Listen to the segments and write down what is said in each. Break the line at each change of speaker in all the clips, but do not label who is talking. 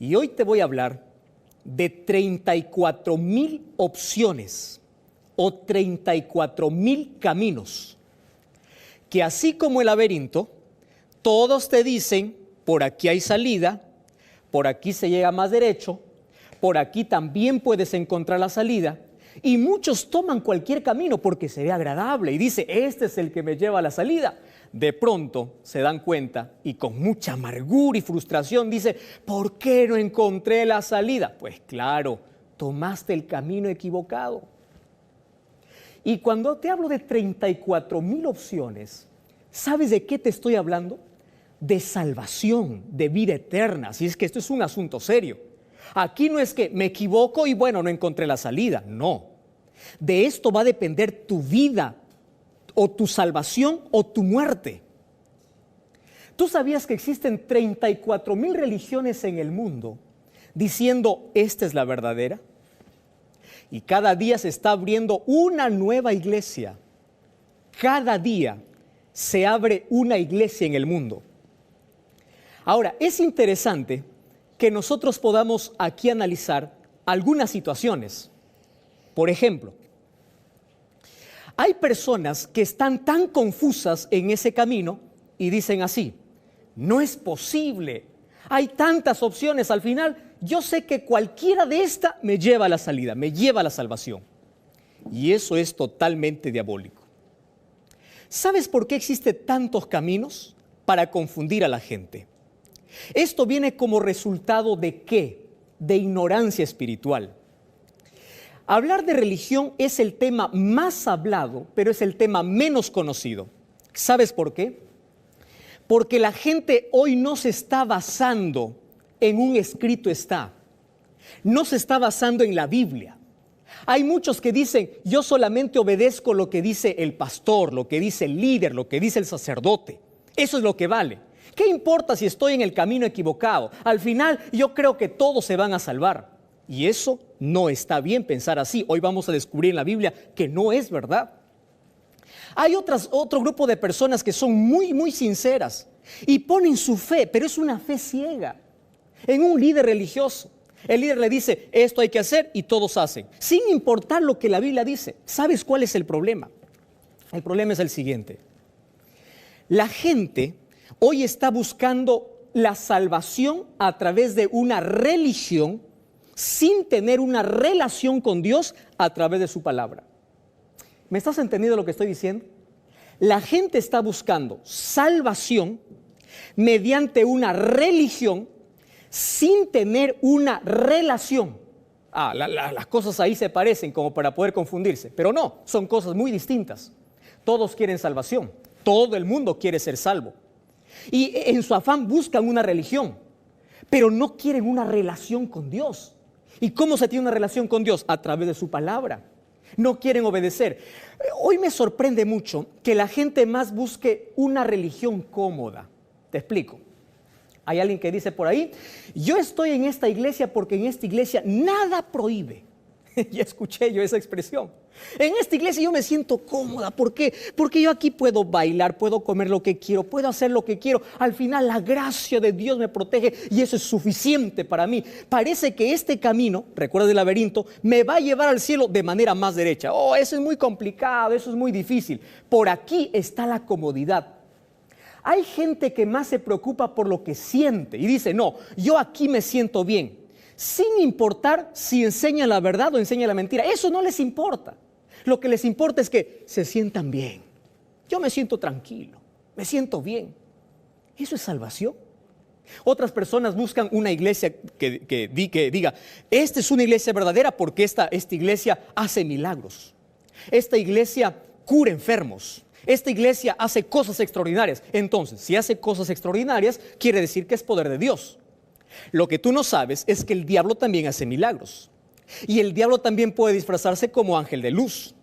Y hoy te voy a hablar de 34,000 opciones o 34,000 caminos, que así como el laberinto, todos te dicen, por aquí hay salida, por aquí se llega más derecho, por aquí también puedes encontrar la salida, y muchos toman cualquier camino porque se ve agradable y dice, este es el que me lleva a la salida. De pronto se dan cuenta y con mucha amargura y frustración dice, ¿por qué no encontré la salida? Pues claro, tomaste el camino equivocado. Y cuando te hablo de 34,000 opciones, ¿sabes de qué te estoy hablando? De salvación, de vida eterna. Así es que esto es un asunto serio. Aquí no es que me equivoco y bueno, no encontré la salida. No. De esto va a depender tu vida, o tu salvación, o tu muerte. ¿Tú sabías que existen 34,000 religiones en el mundo diciendo, esta es la verdadera? Y cada día se está abriendo una nueva iglesia. Cada día se abre una iglesia en el mundo. Ahora, es interesante que nosotros podamos aquí analizar algunas situaciones. Por ejemplo, hay personas que están tan confusas en ese camino y dicen así, no es posible, hay tantas opciones, al final yo sé que cualquiera de estas me lleva a la salida, me lleva a la salvación. Y eso es totalmente diabólico. ¿Sabes por qué existen tantos caminos? Para confundir a la gente. Esto viene como resultado ¿de qué? De ignorancia espiritual. Hablar de religión es el tema más hablado, pero es el tema menos conocido. ¿Sabes por qué? Porque la gente hoy no se está basando en un escrito está. No se está basando en la Biblia. Hay muchos que dicen, yo solamente obedezco lo que dice el pastor, lo que dice el líder, lo que dice el sacerdote. Eso es lo que vale. ¿Qué importa si estoy en el camino equivocado? Al final yo creo que todos se van a salvar. Y eso no está bien pensar así. Hoy vamos a descubrir en la Biblia que no es verdad. Hay otro grupo de personas que son muy sinceras y ponen su fe, pero es una fe ciega, en un líder religioso. El líder le dice, esto hay que hacer y todos hacen, sin importar lo que la Biblia dice. ¿Sabes cuál es el problema? El problema es el siguiente. La gente hoy está buscando la salvación a través de una religión sin tener una relación con Dios a través de su palabra. ¿Me estás entendiendo lo que estoy diciendo? La gente está buscando salvación mediante una religión sin tener una relación. Las cosas ahí se parecen como para poder confundirse, pero no, son cosas muy distintas. Todos quieren salvación, todo el mundo quiere ser salvo. Y en su afán buscan una religión, pero no quieren una relación con Dios. ¿Y cómo se tiene una relación con Dios? A través de su palabra. No quieren obedecer. Hoy me sorprende mucho que la gente más busque una religión cómoda. Te explico. Hay alguien que dice por ahí, yo estoy en esta iglesia porque en esta iglesia nada prohíbe. Ya escuché yo esa expresión. En esta iglesia yo me siento cómoda. ¿Por qué? Porque yo aquí puedo bailar, puedo comer lo que quiero, puedo hacer lo que quiero. Al final la gracia de Dios me protege y eso es suficiente para mí. Parece que este camino, recuerda el laberinto, me va a llevar al cielo de manera más derecha. Oh, eso es muy complicado, eso es muy difícil. Por aquí está la comodidad. Hay gente que más se preocupa por lo que siente y dice, no, yo aquí me siento bien. Sin importar si enseña la verdad o enseña la mentira. Eso no les importa. Lo que les importa es que se sientan bien. Yo me siento tranquilo, me siento bien. ¿Eso es salvación? Otras personas buscan una iglesia que diga, esta es una iglesia verdadera porque esta iglesia hace milagros. Esta iglesia cura enfermos. Esta iglesia hace cosas extraordinarias. Entonces, si hace cosas extraordinarias, quiere decir que es poder de Dios. Lo que tú no sabes es que el diablo también hace milagros. Y el diablo también puede disfrazarse como ángel de luz.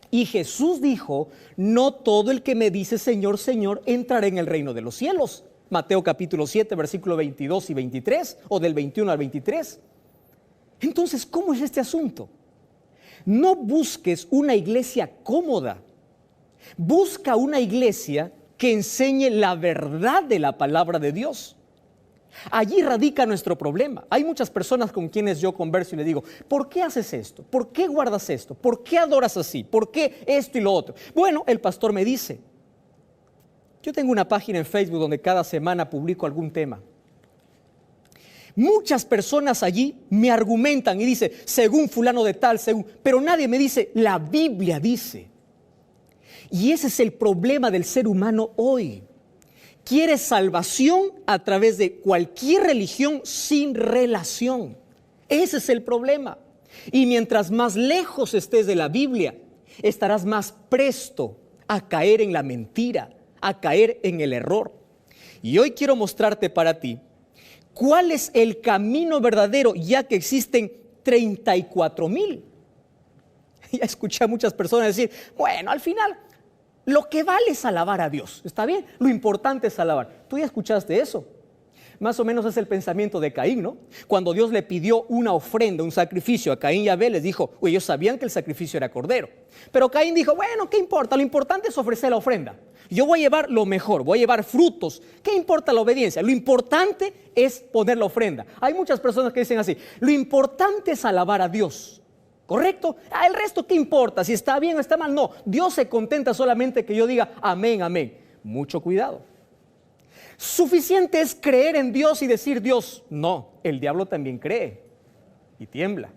Y Jesús dijo, no todo el que me dice Señor, Señor, entrará en el reino de los cielos. Mateo capítulo 7, versículo 22 y 23, o del 21 al 23. Entonces, ¿cómo es este asunto? No busques una iglesia cómoda. Busca una iglesia que enseñe la verdad de la palabra de Dios. Allí radica nuestro problema. Hay muchas personas con quienes yo converso y le digo, ¿por qué haces esto? ¿Por qué guardas esto? ¿Por qué adoras así? ¿Por qué esto y lo otro? Bueno, el pastor me dice, yo tengo una página en Facebook donde cada semana publico algún tema. Muchas personas allí me argumentan y dicen, según fulano de tal, según, pero nadie me dice, la Biblia dice. Y ese es el problema del ser humano hoy. Quiere salvación a través de cualquier religión sin relación. Ese es el problema. Y mientras más lejos estés de la Biblia, estarás más presto a caer en la mentira, a caer en el error. Y hoy quiero mostrarte para ti cuál es el camino verdadero, ya que existen 34,000. Ya escuché a muchas personas decir, bueno, al final lo que vale es alabar a Dios, ¿está bien? Lo importante es alabar. ¿Tú ya escuchaste eso? Más o menos es el pensamiento de Caín, ¿no? Cuando Dios le pidió una ofrenda, un sacrificio a Caín y Abel, les dijo, ellos sabían que el sacrificio era cordero. Pero Caín dijo, bueno, ¿qué importa? Lo importante es ofrecer la ofrenda. Yo voy a llevar lo mejor, voy a llevar frutos. ¿Qué importa la obediencia? Lo importante es poner la ofrenda. Hay muchas personas que dicen así, lo importante es alabar a Dios. ¿Correcto? El resto, ¿qué importa? Si está bien o está mal. No, Dios se contenta solamente que yo diga amén, amén. Mucho cuidado. Suficiente es creer en Dios y decir Dios. No, el diablo también cree y tiembla.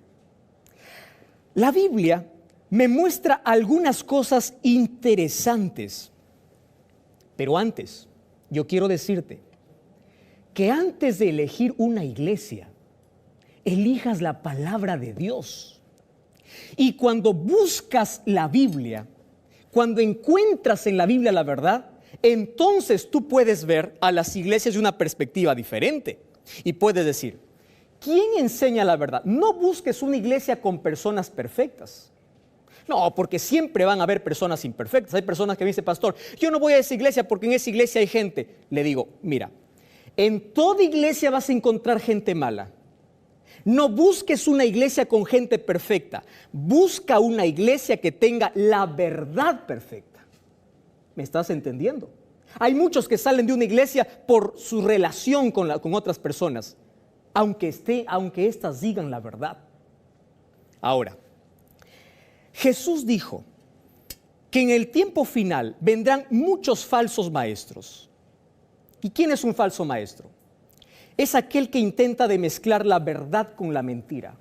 La Biblia me muestra algunas cosas interesantes. Pero antes, yo quiero decirte que antes de elegir una iglesia, elijas la palabra de Dios. Y cuando buscas la Biblia, cuando encuentras en la Biblia la verdad, entonces tú puedes ver a las iglesias de una perspectiva diferente. Y puedes decir, ¿quién enseña la verdad? No busques una iglesia con personas perfectas. No, porque siempre van a haber personas imperfectas. Hay personas que me dicen, pastor, yo no voy a esa iglesia porque en esa iglesia hay gente. Le digo, mira, en toda iglesia vas a encontrar gente mala. No busques una iglesia con gente perfecta. Busca una iglesia que tenga la verdad perfecta. ¿Me estás entendiendo? Hay muchos que salen de una iglesia por su relación con otras personas, aunque éstas digan la verdad. Ahora, Jesús dijo que en el tiempo final vendrán muchos falsos maestros. ¿Y quién es un falso maestro? Es aquel que intenta de mezclar la verdad con la mentira.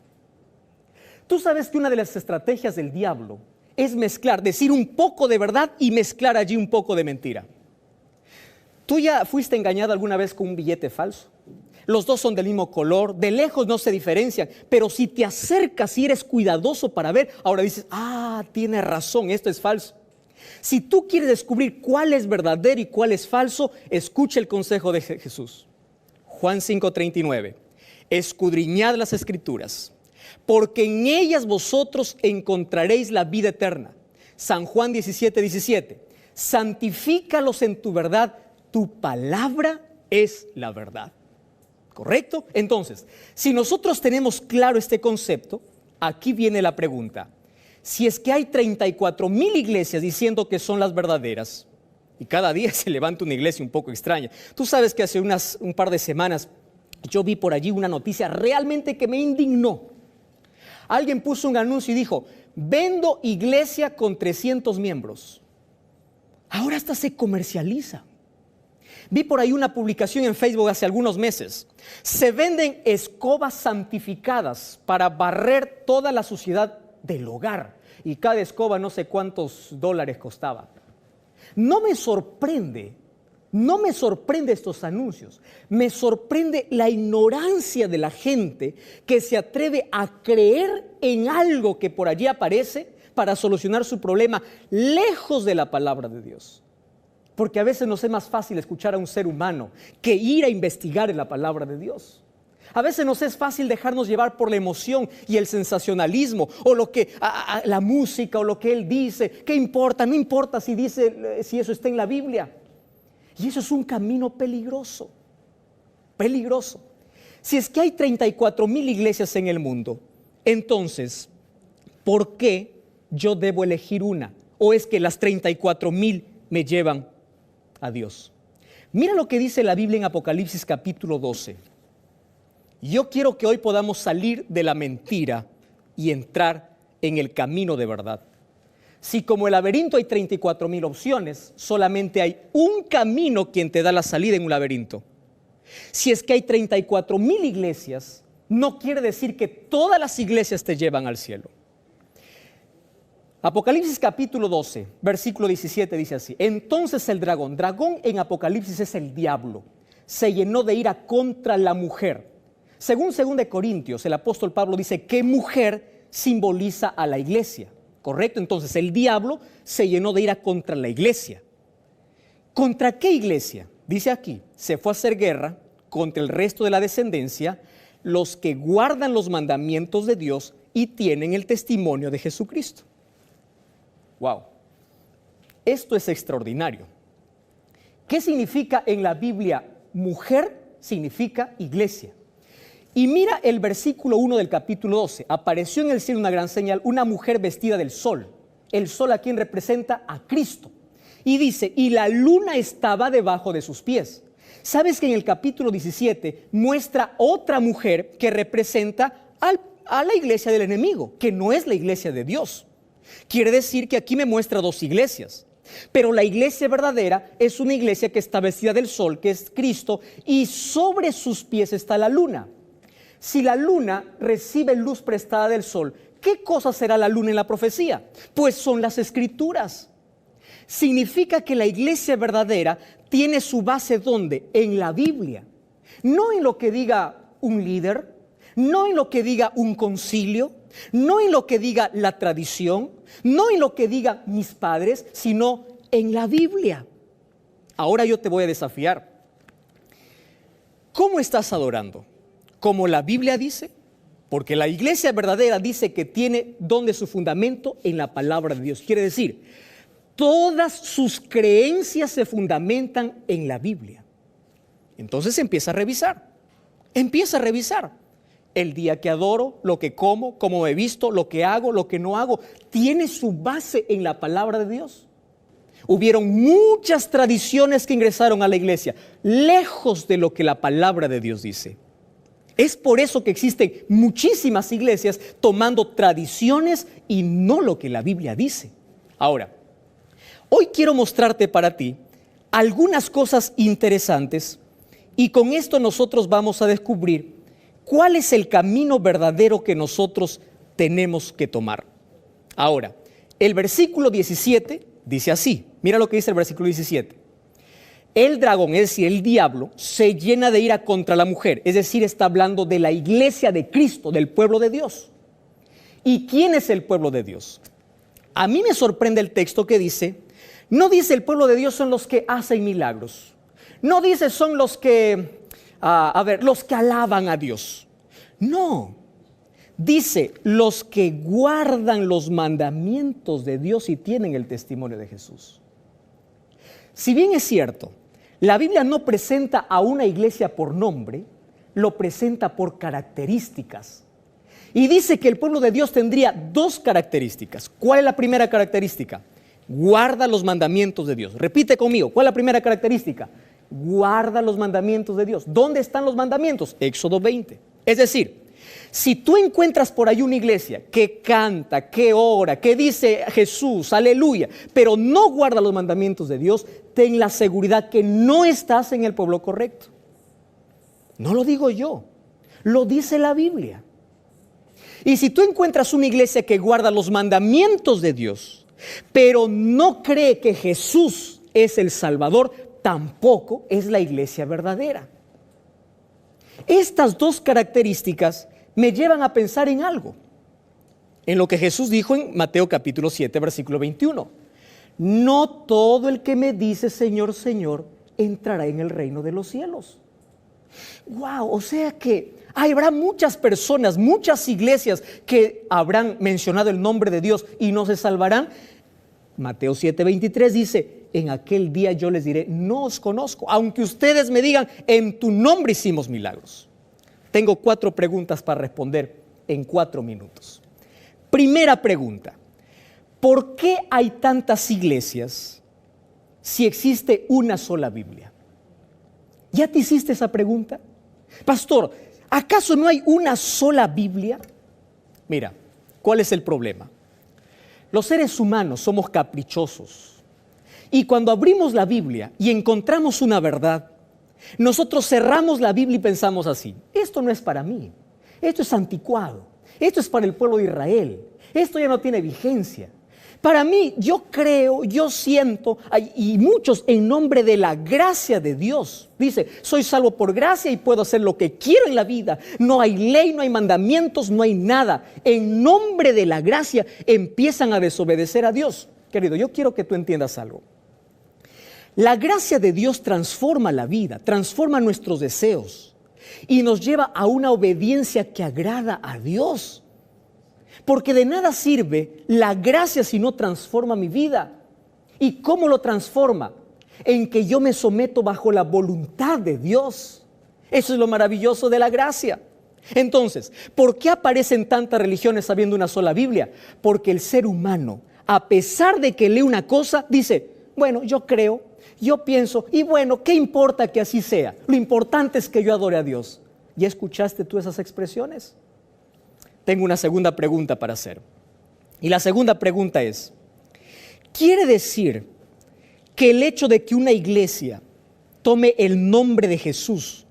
Tú sabes que una de las estrategias del diablo es mezclar, decir un poco de verdad y mezclar allí un poco de mentira. ¿Tú ya fuiste engañado alguna vez con un billete falso? Los dos son del mismo color, de lejos no se diferencian, pero si te acercas y eres cuidadoso para ver, ahora dices, tiene razón, esto es falso. Si tú quieres descubrir cuál es verdadero y cuál es falso, escucha el consejo de Jesús. Juan 5:39, escudriñad las escrituras, porque en ellas vosotros encontraréis la vida eterna. San Juan 17:17, santifícalos en tu verdad, tu palabra es la verdad. ¿Correcto? Entonces, si nosotros tenemos claro este concepto, aquí viene la pregunta. Si es que hay 34,000 iglesias diciendo que son las verdaderas, y cada día se levanta una iglesia un poco extraña. Tú sabes que hace un par de semanas yo vi por allí una noticia realmente que me indignó. Alguien puso un anuncio y dijo, vendo iglesia con 300 miembros. Ahora hasta se comercializa. Vi por ahí una publicación en Facebook hace algunos meses. Se venden escobas santificadas para barrer toda la suciedad del hogar. Y cada escoba no sé cuántos dólares costaba. No me sorprende estos anuncios. Me sorprende la ignorancia de la gente que se atreve a creer en algo que por allí aparece para solucionar su problema lejos de la palabra de Dios. Porque a veces nos es más fácil escuchar a un ser humano que ir a investigar en la palabra de Dios. A veces nos es fácil dejarnos llevar por la emoción y el sensacionalismo o lo que la música o lo que él dice. ¿Qué importa? No importa si eso está en la Biblia. Y eso es un camino peligroso. Peligroso. Si es que hay 34,000 iglesias en el mundo, entonces, ¿por qué yo debo elegir una? ¿O es que las 34,000 me llevan a Dios? Mira lo que dice la Biblia en Apocalipsis capítulo 12. Yo quiero que hoy podamos salir de la mentira y entrar en el camino de verdad. Si como el laberinto hay 34,000 opciones, solamente hay un camino quien te da la salida en un laberinto. Si es que hay 34,000 iglesias, no quiere decir que todas las iglesias te llevan al cielo. Apocalipsis capítulo 12, versículo 17 dice así: entonces el dragón en Apocalipsis es el diablo, se llenó de ira contra la mujer. Según 2 Corintios, el apóstol Pablo dice que mujer simboliza a la iglesia. ¿Correcto? Entonces el diablo se llenó de ira contra la iglesia. ¿Contra qué iglesia? Dice aquí, se fue a hacer guerra contra el resto de la descendencia, los que guardan los mandamientos de Dios y tienen el testimonio de Jesucristo. Wow, esto es extraordinario. ¿Qué significa en la Biblia mujer? Significa iglesia. Y mira el versículo 1 del capítulo 12. Apareció en el cielo una gran señal, una mujer vestida del sol. El sol a quien representa a Cristo. Y dice, y la luna estaba debajo de sus pies. ¿Sabes que en el capítulo 17 muestra otra mujer que representa a la iglesia del enemigo, que no es la iglesia de Dios? Quiere decir que aquí me muestra dos iglesias. Pero la iglesia verdadera es una iglesia que está vestida del sol, que es Cristo, y sobre sus pies está la luna. Si la luna recibe luz prestada del sol, ¿qué cosa será la luna en la profecía? Pues son las escrituras. Significa que la iglesia verdadera tiene su base ¿dónde? En la Biblia. No en lo que diga un líder, no en lo que diga un concilio, no en lo que diga la tradición, no en lo que digan mis padres, sino en la Biblia. Ahora yo te voy a desafiar. ¿Cómo estás adorando? ¿Como la Biblia dice? Porque la iglesia verdadera dice que tiene donde su fundamento en la palabra de Dios. Quiere decir, todas sus creencias se fundamentan en la Biblia. Entonces empieza a revisar. Empieza a revisar. El día que adoro, lo que como, cómo me visto, lo que hago, lo que no hago, tiene su base en la palabra de Dios. Hubieron muchas tradiciones que ingresaron a la iglesia, lejos de lo que la palabra de Dios dice. Es por eso que existen muchísimas iglesias tomando tradiciones y no lo que la Biblia dice. Ahora, hoy quiero mostrarte para ti algunas cosas interesantes y con esto nosotros vamos a descubrir cuál es el camino verdadero que nosotros tenemos que tomar. Ahora, el versículo 17 dice así, mira lo que dice el versículo 17. El dragón, es decir, el diablo, se llena de ira contra la mujer, es decir, está hablando de la iglesia de Cristo, del pueblo de Dios. ¿Y quién es el pueblo de Dios? A mí me sorprende el texto que dice, no dice el pueblo de Dios son los que hacen milagros, no dice son los que, los que alaban a Dios. No, dice los que guardan los mandamientos de Dios y tienen el testimonio de Jesús. Si bien es cierto, la Biblia no presenta a una iglesia por nombre, lo presenta por características. Y dice que el pueblo de Dios tendría dos características. ¿Cuál es la primera característica? Guarda los mandamientos de Dios. Repite conmigo, ¿cuál es la primera característica? Guarda los mandamientos de Dios. ¿Dónde están los mandamientos? Éxodo 20. Es decir, si tú encuentras por ahí una iglesia que canta, que ora, que dice Jesús, aleluya, pero no guarda los mandamientos de Dios, ten la seguridad que no estás en el pueblo correcto. No lo digo yo, lo dice la Biblia. Y si tú encuentras una iglesia que guarda los mandamientos de Dios, pero no cree que Jesús es el Salvador, tampoco es la iglesia verdadera. Estas dos características me llevan a pensar en algo, en lo que Jesús dijo en Mateo capítulo 7, versículo 21. No todo el que me dice Señor, Señor, entrará en el reino de los cielos. Wow, o sea que habrá muchas personas, muchas iglesias que habrán mencionado el nombre de Dios y no se salvarán. Mateo 7, 23 dice, en aquel día yo les diré, no os conozco, aunque ustedes me digan, en tu nombre hicimos milagros. Tengo 4 preguntas para responder en 4 minutos. Primera pregunta, ¿por qué hay tantas iglesias si existe una sola Biblia? ¿Ya te hiciste esa pregunta? Pastor, ¿acaso no hay una sola Biblia? Mira, ¿cuál es el problema? Los seres humanos somos caprichosos. Y cuando abrimos la Biblia y encontramos una verdad, nosotros cerramos la Biblia y pensamos así: esto no es para mí, esto es anticuado, esto es para el pueblo de Israel, esto ya no tiene vigencia. Para mí, yo creo, yo siento, y muchos en nombre de la gracia de Dios, dice, soy salvo por gracia y puedo hacer lo que quiero en la vida. No hay ley, no hay mandamientos, no hay nada. En nombre de la gracia empiezan a desobedecer a Dios. Querido, yo quiero que tú entiendas algo. La gracia de Dios transforma la vida, transforma nuestros deseos y nos lleva a una obediencia que agrada a Dios. Porque de nada sirve la gracia si no transforma mi vida. ¿Y cómo lo transforma? En que yo me someto bajo la voluntad de Dios. Eso es lo maravilloso de la gracia. Entonces, ¿por qué aparecen tantas religiones habiendo una sola Biblia? Porque el ser humano, a pesar de que lee una cosa, dice, bueno, yo creo, yo pienso, y bueno, ¿qué importa que así sea? Lo importante es que yo adore a Dios. ¿Ya escuchaste tú esas expresiones? Tengo una segunda pregunta para hacer. Y la segunda pregunta es, ¿quiere decir que el hecho de que una iglesia tome el nombre de Jesús,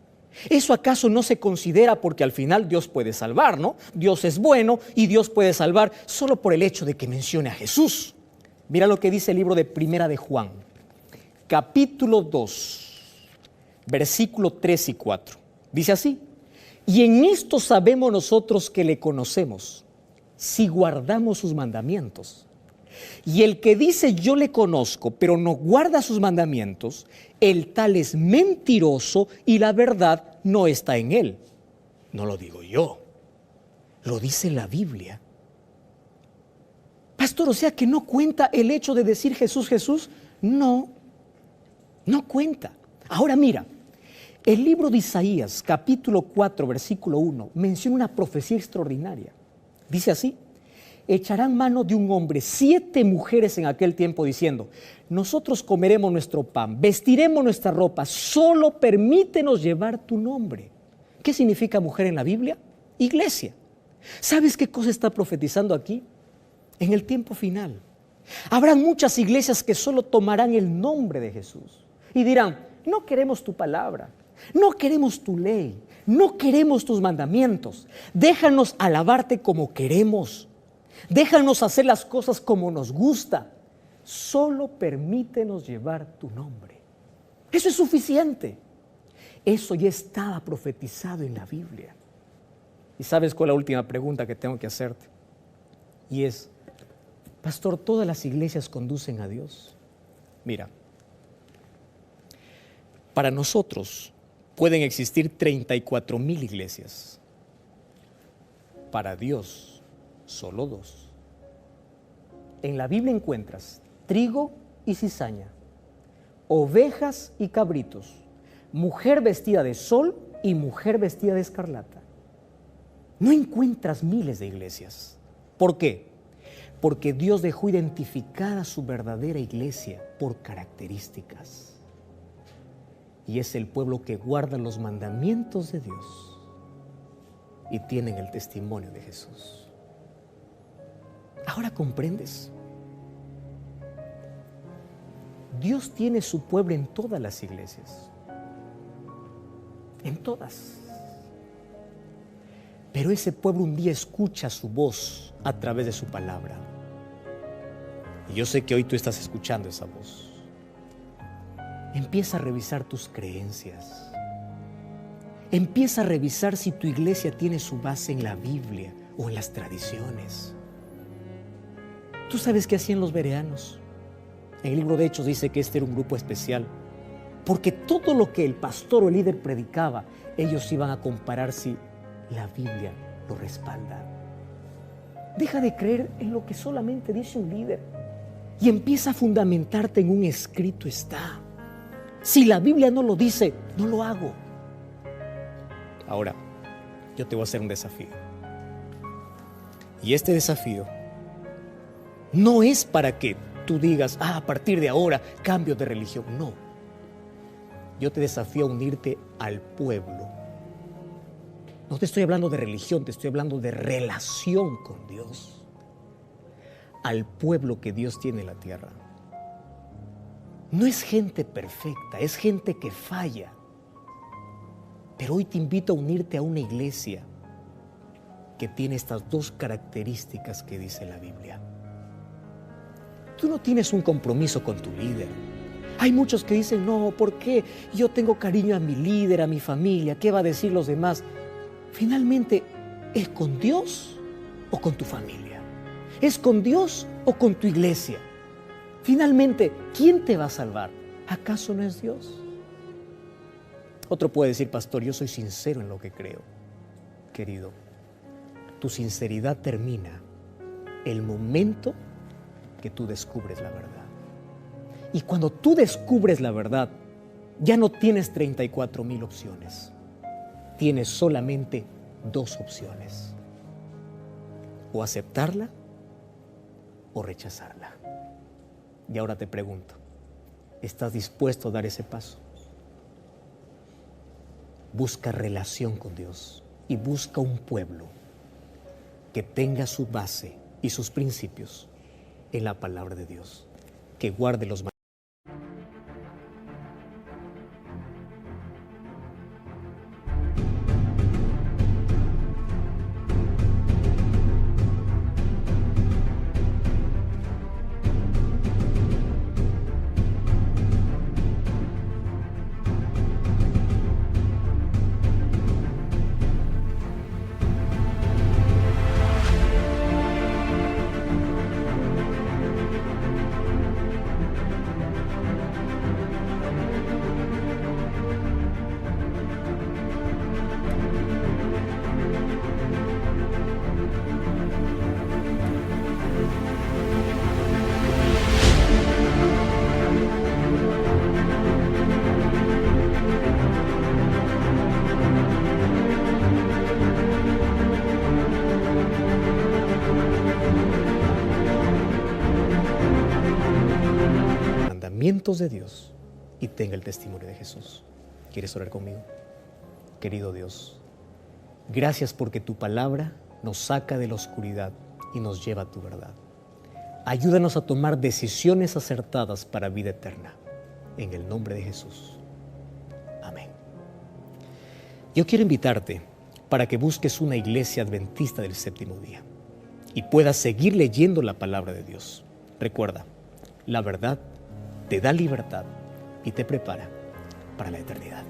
eso acaso no se considera porque al final Dios puede salvar, ¿no? Dios es bueno y Dios puede salvar solo por el hecho de que mencione a Jesús? Mira lo que dice el libro de Primera de Juan, capítulo 2, versículo 3 y 4. Dice así: y en esto sabemos nosotros que le conocemos, si guardamos sus mandamientos. Y el que dice yo le conozco, pero no guarda sus mandamientos, el tal es mentiroso y la verdad no está en él. No lo digo yo, lo dice la Biblia. Pastor, o sea que no cuenta el hecho de decir Jesús, Jesús. No, no cuenta. Ahora mira. El libro de Isaías, capítulo 4, versículo 1, menciona una profecía extraordinaria. Dice así: echarán mano de un hombre 7 mujeres en aquel tiempo diciendo, nosotros comeremos nuestro pan, vestiremos nuestra ropa, solo permítenos llevar tu nombre. ¿Qué significa mujer en la Biblia? Iglesia. ¿Sabes qué cosa está profetizando aquí? En el tiempo final habrá muchas iglesias que solo tomarán el nombre de Jesús y dirán, no queremos tu palabra, no queremos tu ley, no queremos tus mandamientos. Déjanos alabarte como queremos. Déjanos hacer las cosas como nos gusta. Solo permítenos llevar tu nombre. Eso es suficiente. Eso ya estaba profetizado en la Biblia. ¿Y sabes cuál es la última pregunta que tengo que hacerte? Y es, pastor, ¿todas las iglesias conducen a Dios? Mira, para nosotros pueden existir 34,000 iglesias. Para Dios, solo 2. En la Biblia encuentras trigo y cizaña, ovejas y cabritos, mujer vestida de sol y mujer vestida de escarlata. No encuentras miles de iglesias. ¿Por qué? Porque Dios dejó identificada su verdadera iglesia por características. Y es el pueblo que guarda los mandamientos de Dios y tienen el testimonio de Jesús. Ahora comprendes. Dios tiene su pueblo en todas las iglesias. En todas. Pero ese pueblo un día escucha su voz a través de su palabra. Y yo sé que hoy tú estás escuchando esa voz. Empieza a revisar tus creencias. Empieza a revisar si tu iglesia tiene su base en la Biblia o en las tradiciones. ¿Tú sabes qué hacían los bereanos? En el libro de Hechos dice que este era un grupo especial, porque todo lo que el pastor o el líder predicaba, ellos iban a comparar si la Biblia lo respalda. Deja de creer en lo que solamente dice un líder y empieza a fundamentarte en un escrito está. Si la Biblia no lo dice, no lo hago. Ahora, yo te voy a hacer un desafío. Y este desafío no es para que tú digas, a partir de ahora cambio de religión. No. Yo te desafío a unirte al pueblo. No te estoy hablando de religión, te estoy hablando de relación con Dios. Al pueblo que Dios tiene en la tierra. No es gente perfecta, es gente que falla. Pero hoy te invito a unirte a una iglesia que tiene estas dos características que dice la Biblia. Tú no tienes un compromiso con tu líder. Hay muchos que dicen, no, ¿por qué? Yo tengo cariño a mi líder, a mi familia, ¿qué va a decir los demás? Finalmente, ¿es con Dios o con tu familia? ¿Es con Dios o con tu iglesia? Finalmente, ¿quién te va a salvar? ¿Acaso no es Dios? Otro puede decir, pastor, yo soy sincero en lo que creo. Querido, tu sinceridad termina el momento que tú descubres la verdad. Y cuando tú descubres la verdad, ya no tienes 34,000 opciones. Tienes solamente 2 opciones. O aceptarla o rechazarla. Y ahora te pregunto, ¿estás dispuesto a dar ese paso? Busca relación con Dios y busca un pueblo que tenga su base y sus principios en la palabra de Dios, que guarde los mandamientos. De Dios y tenga el testimonio de Jesús. ¿Quieres orar conmigo? Querido Dios, gracias porque tu palabra nos saca de la oscuridad y nos lleva a tu verdad. Ayúdanos a tomar decisiones acertadas para vida eterna. En el nombre de Jesús. Amén. Yo quiero invitarte para que busques una iglesia adventista del séptimo día y puedas seguir leyendo la palabra de Dios. Recuerda, la verdad te da libertad y te prepara para la eternidad.